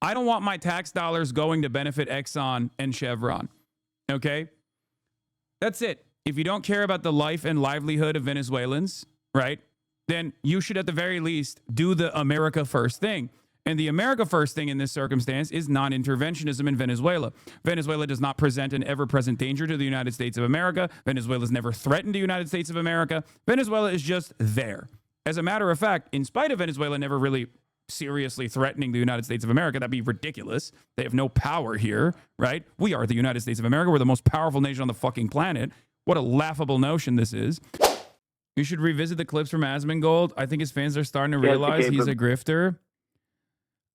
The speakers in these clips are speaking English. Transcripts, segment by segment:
I don't want my tax dollars going to benefit Exxon and Chevron. Okay? That's it. If you don't care about the life and livelihood of Venezuelans, right, then you should at the very least do the America first thing. And the America first thing in this circumstance is non-interventionism in Venezuela. Venezuela does not present an ever-present danger to the United States of America. Venezuela's never threatened the United States of America. Venezuela is just there. As a matter of fact, in spite of Venezuela never really seriously threatening the United States of America, that'd be ridiculous. They have no power here, right? We are the United States of America. We're the most powerful nation on the fucking planet. What a laughable notion this is. You should revisit the clips from Asmongold. I think his fans are starting to realize he's a grifter.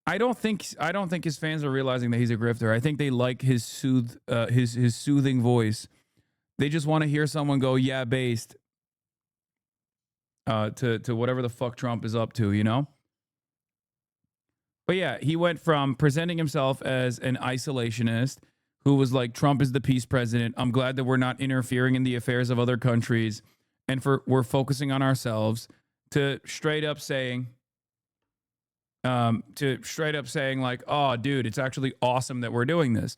I don't think his fans are realizing that he's a grifter. I think they like his soothing voice. They just want to hear someone go, yeah, based to whatever the fuck Trump is up to, you know? But yeah, he went from presenting himself as an isolationist who was like, Trump is the peace president. I'm glad that we're not interfering in the affairs of other countries and we're focusing on ourselves, to straight up saying like, oh, dude, it's actually awesome that we're doing this.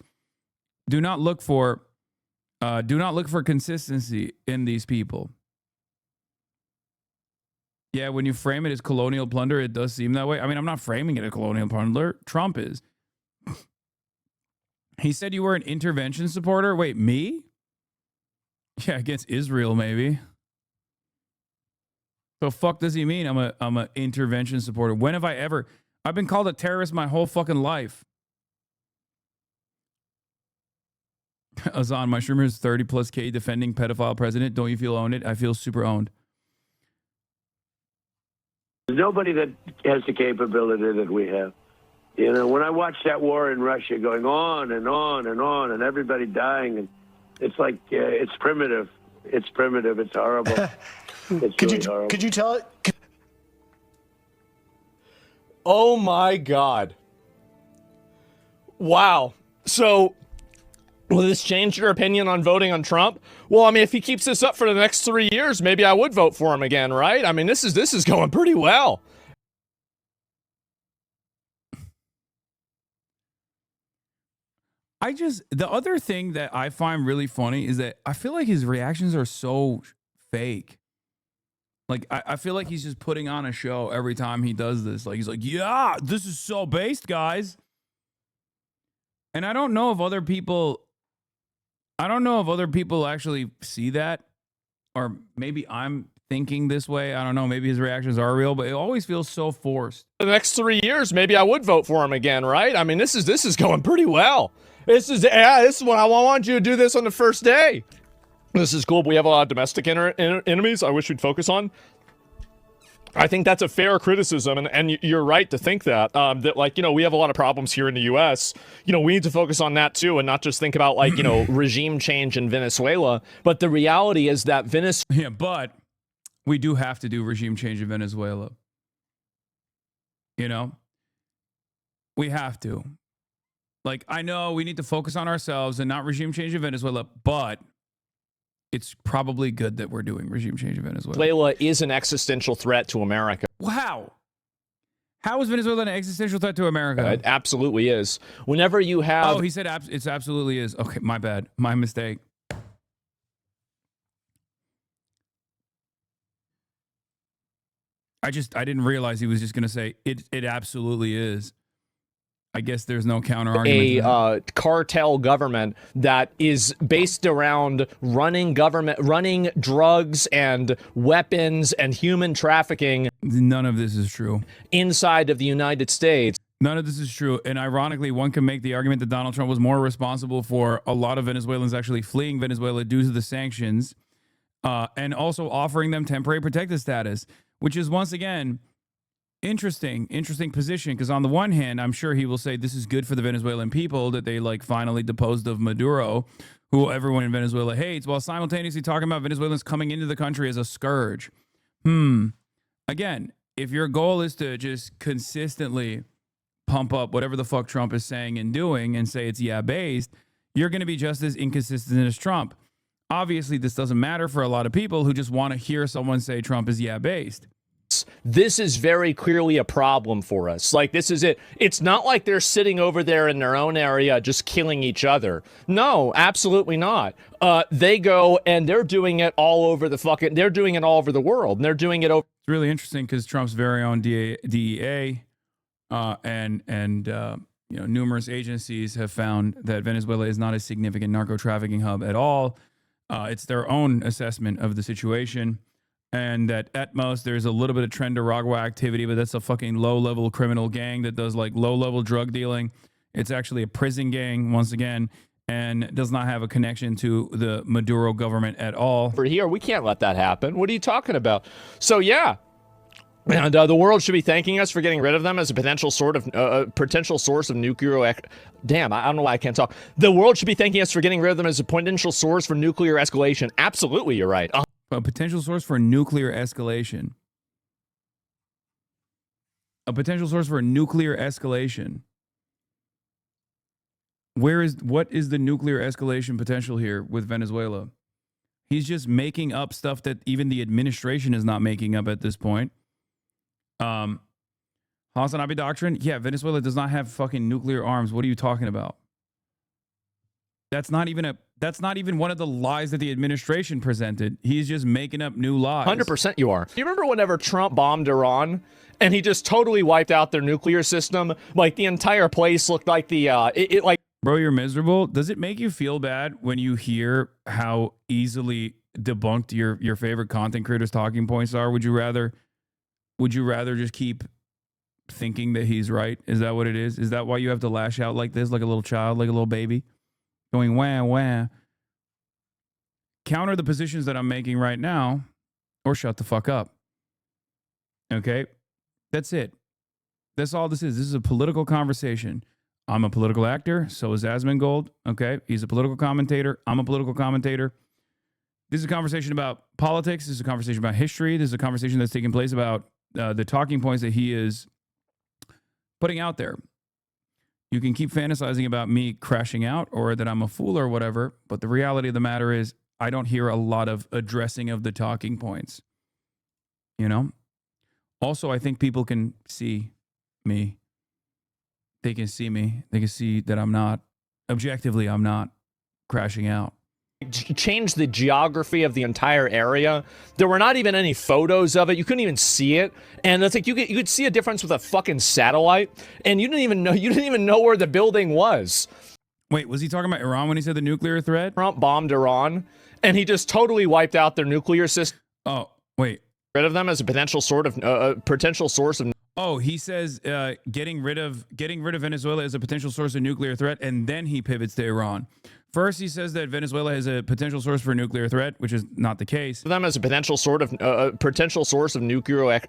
Do not look for consistency in these people. Yeah, when you frame it as colonial plunder, it does seem that way. I mean, I'm not framing it as colonial plunder. Trump is. He said you were an intervention supporter. Wait, me? Yeah, against Israel, maybe. The fuck does he mean I'm a intervention supporter? When have I ever? I've been called a terrorist my whole fucking life. Azan, my streamer is 30 plus K defending pedophile president. Don't you feel owned? I feel super owned. There's nobody that has the capability that we have. You know, when I watch that war in Russia going on and on and on and everybody dying, and it's like, it's primitive. It's primitive. It's horrible. It's really horrible. Could you tell it? Oh my God. Wow. So will this change your opinion on voting on Trump? Well, I mean, if he keeps this up for the next 3 years, maybe I would vote for him again, right? I mean, this is going pretty well. The other thing that I find really funny is that I feel like his reactions are so fake. Like, I feel like he's just putting on a show every time he does this. Like, he's like, yeah, this is so based, guys. And I don't know if other people actually see that, or maybe I'm thinking this way. I don't know. Maybe his reactions are real, but it always feels so forced. For the next 3 years, maybe I would vote for him again, right? I mean, this is going pretty well. This is what I want you to do this on the first day. This is cool. We have a lot of domestic enemies I wish we'd focus on. I think that's a fair criticism, and you're right to think that. That, like, you know, we have a lot of problems here in the U.S. You know, we need to focus on that too, and not just think about, like, you know, regime change in Venezuela. But the reality is that Yeah, but we do have to do regime change in Venezuela. You know? We have to. Like, I know we need to focus on ourselves and not regime change in Venezuela, but it's probably good that we're doing regime change in Venezuela. Venezuela is an existential threat to America. Wow. How is Venezuela an existential threat to America? It absolutely is. Whenever you have... Oh, he said it absolutely is. Okay, my bad. My mistake. I didn't realize he was just going to say it absolutely is. I guess there's no counter argument. A cartel government that is based around running drugs and weapons and human trafficking. None of this is true. Inside of the United States. None of this is true. And ironically, one can make the argument that Donald Trump was more responsible for a lot of Venezuelans actually fleeing Venezuela due to the sanctions, and also offering them temporary protected status, which is, once again, interesting position, because on the one hand, I'm sure he will say this is good for the Venezuelan people that they, like, finally deposed of Maduro, who everyone in Venezuela hates, while simultaneously talking about Venezuelans coming into the country as a scourge. Again, if your goal is to just consistently pump up whatever the fuck Trump is saying and doing and say it's based, you're going to be just as inconsistent as Trump. Obviously, this doesn't matter for a lot of people who just want to hear someone say Trump is based. This is very clearly a problem for us. Like, this is it. It's not like they're sitting over there in their own area just killing each other. No, absolutely not. They go and they're doing it all over they're doing it all over the world. And they're doing it over. It's really interesting because Trump's very own DEA and numerous agencies have found that Venezuela is not a significant narco trafficking hub at all. It's their own assessment of the situation. And that at most there's a little bit of Nicaragua activity, but that's a fucking low-level criminal gang that does like low-level drug dealing. It's actually a prison gang, once again, and does not have a connection to the Maduro government at all. For here, we can't let that happen. What are you talking about? So yeah, and the world should be thanking us for getting rid of them as a potential source of nuclear. Damn, I don't know why I can't talk. The world should be thanking us for getting rid of them as a potential source for nuclear escalation. Absolutely, you're right. A potential source for nuclear escalation. A potential source for nuclear escalation. What is the nuclear escalation potential here with Venezuela? He's just making up stuff that even the administration is not making up at this point. HasanAbi doctrine? Yeah, Venezuela does not have fucking nuclear arms. What are you talking about? That's not even one of the lies that the administration presented. He's just making up new lies. 100% you are. Do you remember whenever Trump bombed Iran and he just totally wiped out their nuclear system? Like the entire place looked like Bro, you're miserable. Does it make you feel bad when you hear how easily debunked your favorite content creators' talking points are? Would you rather just keep thinking that he's right? Is that what it is? Is that why you have to lash out like this, like a little child, like a little baby? Going wah, wah. Counter the positions that I'm making right now, or shut the fuck up. Okay? That's it. That's all this is. This is a political conversation. I'm a political actor. So is Asmongold. Okay? He's a political commentator. I'm a political commentator. This is a conversation about politics. This is a conversation about history. This is a conversation that's taking place about the talking points that he is putting out there. You can keep fantasizing about me crashing out or that I'm a fool or whatever, but the reality of the matter is I don't hear a lot of addressing of the talking points. You know? Also, I think people can see me. They can see me. They can see that I'm not crashing out. Change the geography of the entire area. There were not even any photos of it. You couldn't even see it. And it's like you could see a difference with a fucking satellite, and you didn't even know where the building was. Wait, was he talking about Iran when he said the nuclear threat? Trump bombed Iran, and he just totally wiped out their nuclear system. Oh, wait. Rid of them as a potential source of. Oh, he says getting rid of Venezuela is a potential source of nuclear threat, and then he pivots to Iran. First, he says that Venezuela is a potential source for nuclear threat, which is not the case. Them as a potential source of nuclear.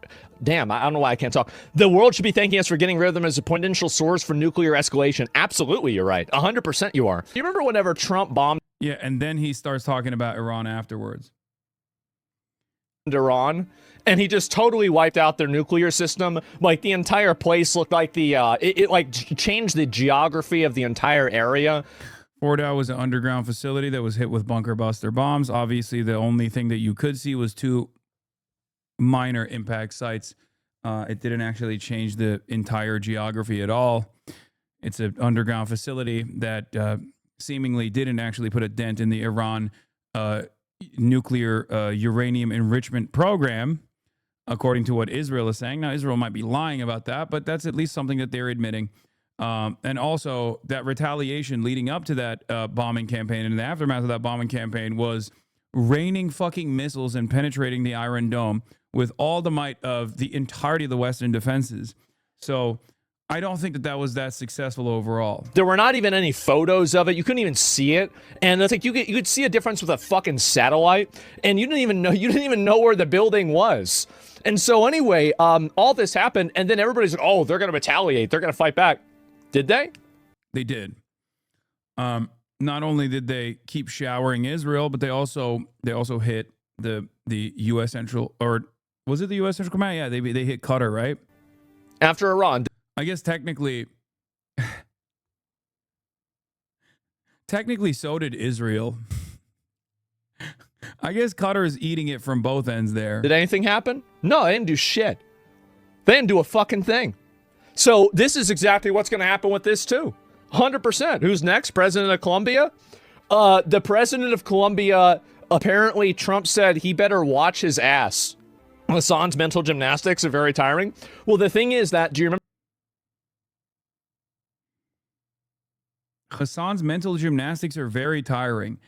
Damn, I don't know why I can't talk. The world should be thanking us for getting rid of them as a potential source for nuclear escalation. Absolutely, you're right. 100% you are. Do you remember whenever Trump bombed? Yeah, and then he starts talking about Iran afterwards. Iran, and he just totally wiped out their nuclear system. Like the entire place looked like changed the geography of the entire area. Fordow was an underground facility that was hit with bunker buster bombs. Obviously, the only thing that you could see was two minor impact sites. It didn't actually change the entire geography at all. It's an underground facility that seemingly didn't actually put a dent in the Iran nuclear uranium enrichment program, according to what Israel is saying. Now, Israel might be lying about that, but that's at least something that they're admitting. And also that retaliation leading up to that bombing campaign and the aftermath of that bombing campaign was raining fucking missiles and penetrating the Iron Dome with all the might of the entirety of the Western defenses. So I don't think that was that successful overall. There were not even any photos of it. You couldn't even see it. And it's like you could see a difference with a fucking satellite, and you didn't even know where the building was. And so anyway, all this happened, and then everybody's like, oh, they're going to retaliate. They're going to fight back. Did they? They did. Not only did they keep showering Israel, but they also hit the U.S. Central, or was it the U.S. Central Command? Yeah, they hit Qatar, right? After Iran. I guess technically so did Israel. I guess Qatar is eating it from both ends there. Did anything happen? No, they didn't do shit. They didn't do a fucking thing. So this is exactly what's going to happen with this too. 100%. Who's next? President of Colombia? The president of Colombia, apparently Trump said he better watch his ass. Hassan's mental gymnastics are very tiring. Well, the thing is that, do you remember? Hassan's mental gymnastics are very tiring.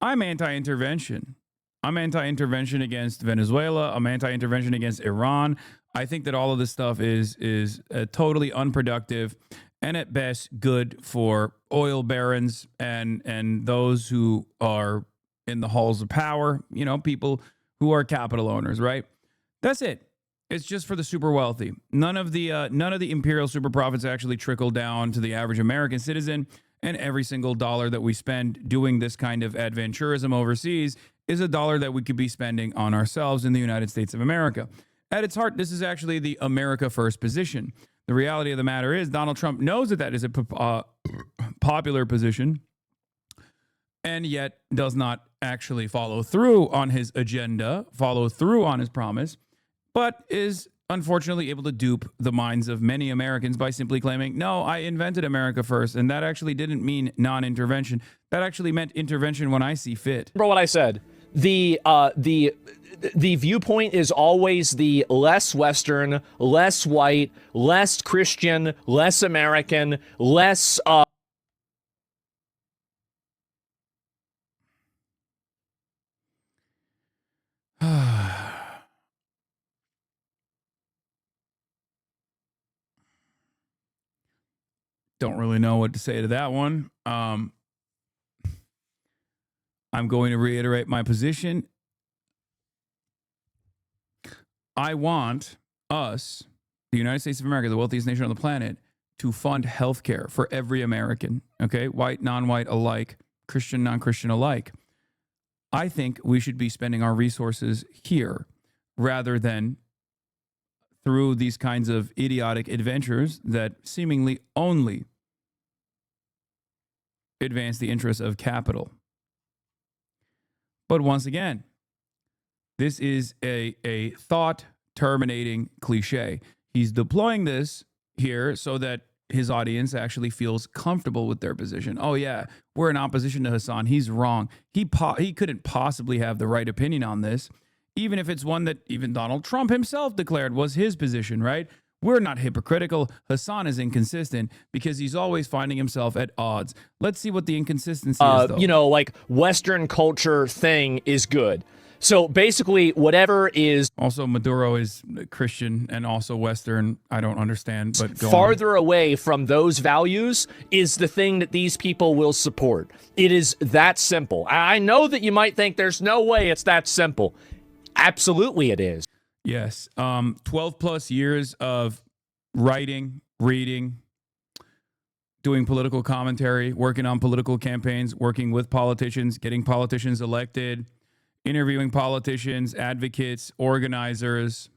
I'm anti-intervention. I'm anti-intervention against Venezuela. I'm anti-intervention against Iran. I think that all of this stuff is totally unproductive and at best good for oil barons and those who are in the halls of power, you know, people who are capital owners, right? That's it. It's just for the super wealthy. None of the imperial super profits actually trickle down to the average American citizen, and every single dollar that we spend doing this kind of adventurism overseas is a dollar that we could be spending on ourselves in the United States of America. At its heart, this is actually the America First position. The reality of the matter is Donald Trump knows that that is a popular position and yet does not actually follow through on his agenda, follow through on his promise, but is unfortunately able to dupe the minds of many Americans by simply claiming, no, I invented America first. And that actually didn't mean non-intervention. That actually meant intervention when I see fit. Remember what I said. The viewpoint is always the less Western, less white, less Christian, less American, less Don't really know what to say to that one. I'm going to reiterate my position. I want us, the United States of America, the wealthiest nation on the planet, to fund healthcare for every American, okay? White, non-white alike, Christian, non-Christian alike. I think we should be spending our resources here rather than through these kinds of idiotic adventures that seemingly only advance the interests of capital. But once again, this is a thought-terminating cliche. He's deploying this here so that his audience actually feels comfortable with their position. Oh, yeah, we're in opposition to Hassan. He's wrong. He couldn't possibly have the right opinion on this, even if it's one that even Donald Trump himself declared was his position, right? We're not hypocritical. Hassan is inconsistent because he's always finding himself at odds. Let's see what the inconsistency is, though. You know, like Western culture thing is good. So basically, whatever is also Maduro is Christian and also Western. I don't understand, but go farther away from those values is the thing that these people will support. It is that simple. I know that you might think there's no way it's that simple. Absolutely, it is. Yes. 12 plus years of writing, reading, doing political commentary, working on political campaigns, working with politicians, getting politicians elected, interviewing politicians, advocates, organizers.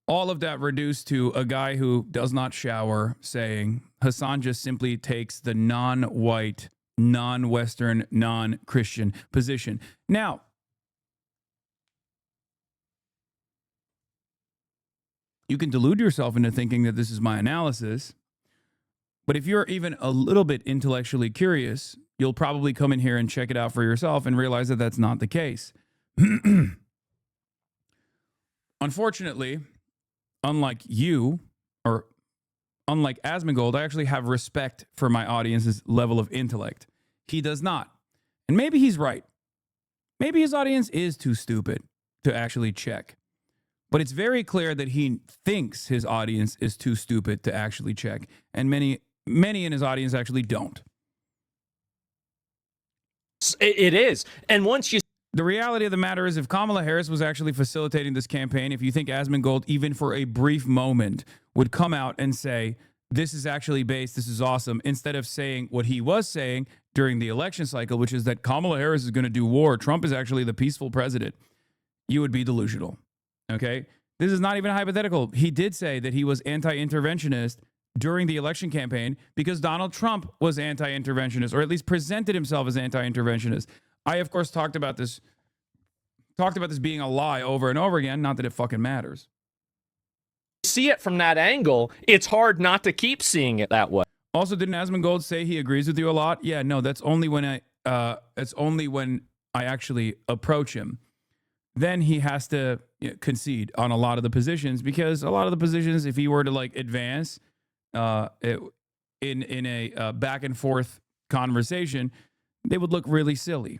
All of that reduced to a guy who does not shower saying Hassan just simply takes the non-white, non-Western, non-Christian position. Now, you can delude yourself into thinking that this is my analysis, but if you're even a little bit intellectually curious, you'll probably come in here and check it out for yourself and realize that that's not the case. Unfortunately, unlike you, or unlike Asmongold, I actually have respect for my audience's level of intellect. He does not. And maybe he's right. Maybe his audience is too stupid to actually check. But it's very clear that he thinks his audience is too stupid to actually check. And many in his audience actually don't. It is. And once you... The reality of the matter is if Kamala Harris was actually facilitating this campaign, if you think Asmongold, even for a brief moment, would come out and say, this is actually based, this is awesome, instead of saying what he was saying during the election cycle, which is that Kamala Harris is going to do war, Trump is actually the peaceful president, you would be delusional. Okay? This is not even a hypothetical. He did say that he was anti-interventionist during the election campaign because Donald Trump was anti-interventionist, or at least presented himself as anti-interventionist. I, of course, talked about this being a lie over and over again. Not that it fucking matters. See it from that angle, it's hard not to keep seeing it that way. Also, didn't Asmongold say he agrees with you a lot? Yeah, no, that's only when I actually approach him. Then he has to concede on a lot of the positions, because a lot of the positions, if he were to like advance in a back and forth conversation, they would look really silly.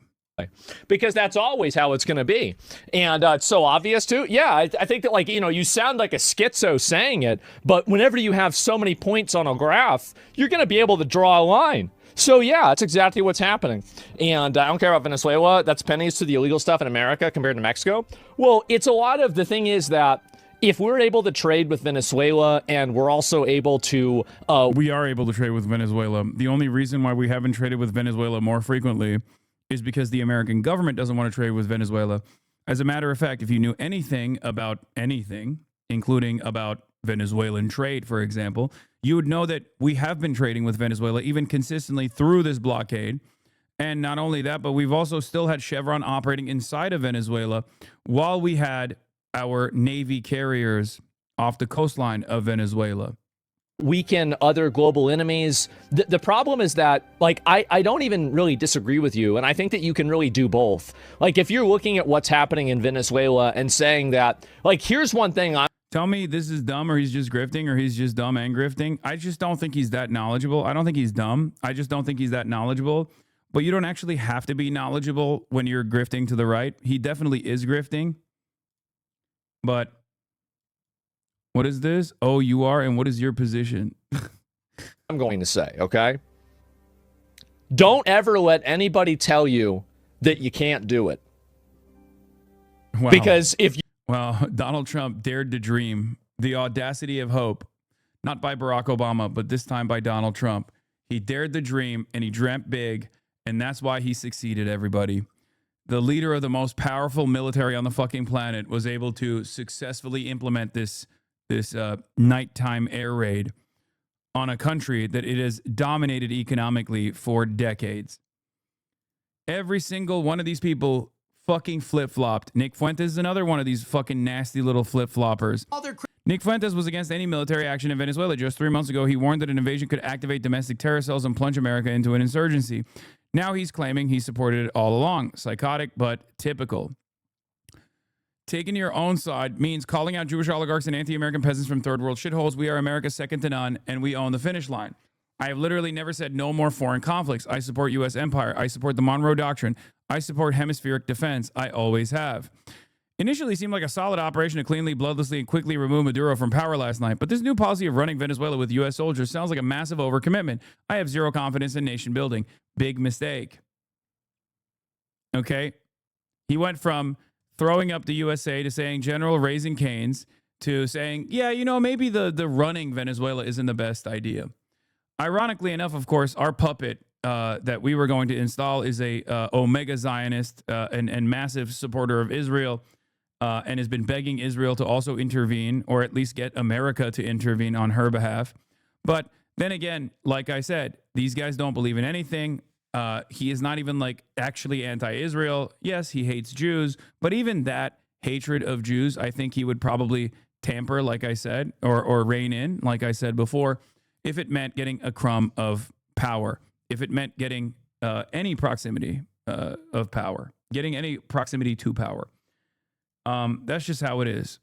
Because that's always how it's going to be. And it's so obvious too. Yeah, I think that, like, you sound like a schizo saying it, but whenever you have so many points on a graph, you're going to be able to draw a line. So yeah, that's exactly what's happening. And I don't care about Venezuela. That's pennies to the illegal stuff in America compared to Mexico. Well, it's a lot of, the thing is that if we're able to trade with Venezuela, and we're also able to... we are able to trade with Venezuela. The only reason why we haven't traded with Venezuela more frequently is because the American government doesn't want to trade with Venezuela. As a matter of fact, if you knew anything about anything, including about Venezuelan trade, for example, you would know that we have been trading with Venezuela even consistently through this blockade. And not only that, but we've also still had Chevron operating inside of Venezuela while we had our Navy carriers off the coastline of Venezuela. Weaken other global enemies. The problem is that, like, I don't even really disagree with you, and I think that you can really do both. Like, if you're looking at what's happening in Venezuela and saying that, like, here's one thing Tell me this is dumb, or he's just grifting, or he's just dumb and grifting. I just don't think he's that knowledgeable. I don't think he's dumb. I just don't think he's that knowledgeable. But you don't actually have to be knowledgeable when you're grifting to the right. He definitely is grifting. But what is this? Oh, you are? And what is your position? I'm going to say, okay? Don't ever let anybody tell you that you can't do it. Wow. Because if you... Well, Donald Trump dared to dream. The audacity of hope. Not by Barack Obama, but this time by Donald Trump. He dared the dream, and he dreamt big, and that's why he succeeded, everybody. The leader of the most powerful military on the fucking planet was able to successfully implement this nighttime air raid on a country that it has dominated economically for decades. Every single one of these people fucking flip-flopped. Nick Fuentes is another one of these fucking nasty little flip-floppers. Nick Fuentes was against any military action in Venezuela. Just 3 months ago, he warned that an invasion could activate domestic terror cells and plunge America into an insurgency. Now he's claiming he supported it all along. Psychotic, but typical. Taking your own side means calling out Jewish oligarchs and anti-American peasants from third world shitholes. We are America's second to none, and we own the finish line. I have literally never said no more foreign conflicts. I support U.S. empire. I support the Monroe Doctrine. I support hemispheric defense. I always have. Initially seemed like a solid operation to cleanly, bloodlessly, and quickly remove Maduro from power last night, but this new policy of running Venezuela with U.S. soldiers sounds like a massive overcommitment. I have zero confidence in nation building. Big mistake. Okay? He went from throwing up the USA to saying General Raising Cane's to saying, yeah, maybe the running Venezuela isn't the best idea. Ironically enough, of course, our puppet that we were going to install is a Omega Zionist and massive supporter of Israel, and has been begging Israel to also intervene, or at least get America to intervene on her behalf. But then again, like I said, these guys don't believe in anything. He is not even like actually anti-Israel. Yes, he hates Jews, but even that hatred of Jews, I think he would probably tamper, like I said, or rein in, like I said before, if it meant getting a crumb of power, if it meant getting any proximity of power, getting any proximity to power. That's just how it is.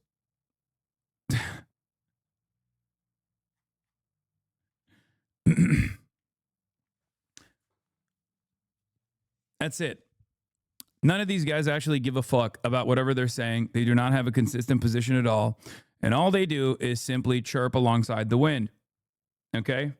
That's it. None of these guys actually give a fuck about whatever they're saying. They do not have a consistent position at all. And all they do is simply chirp alongside the wind. Okay?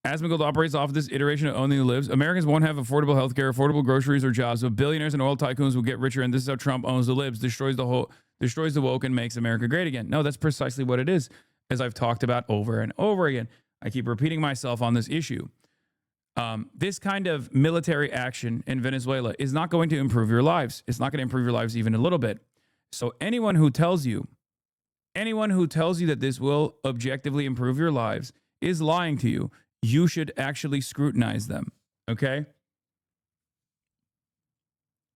Asmongold operates off of this iteration of owning the libs. Americans won't have affordable healthcare, affordable groceries, or jobs, but billionaires and oil tycoons will get richer, and this is how Trump owns the libs, destroys the woke, and makes America great again. No, that's precisely what it is, as I've talked about over and over again. I keep repeating myself on this issue. This kind of military action in Venezuela is not going to improve your lives. It's not going to improve your lives even a little bit. So anyone who tells you that this will objectively improve your lives is lying to you. You should actually scrutinize them, okay?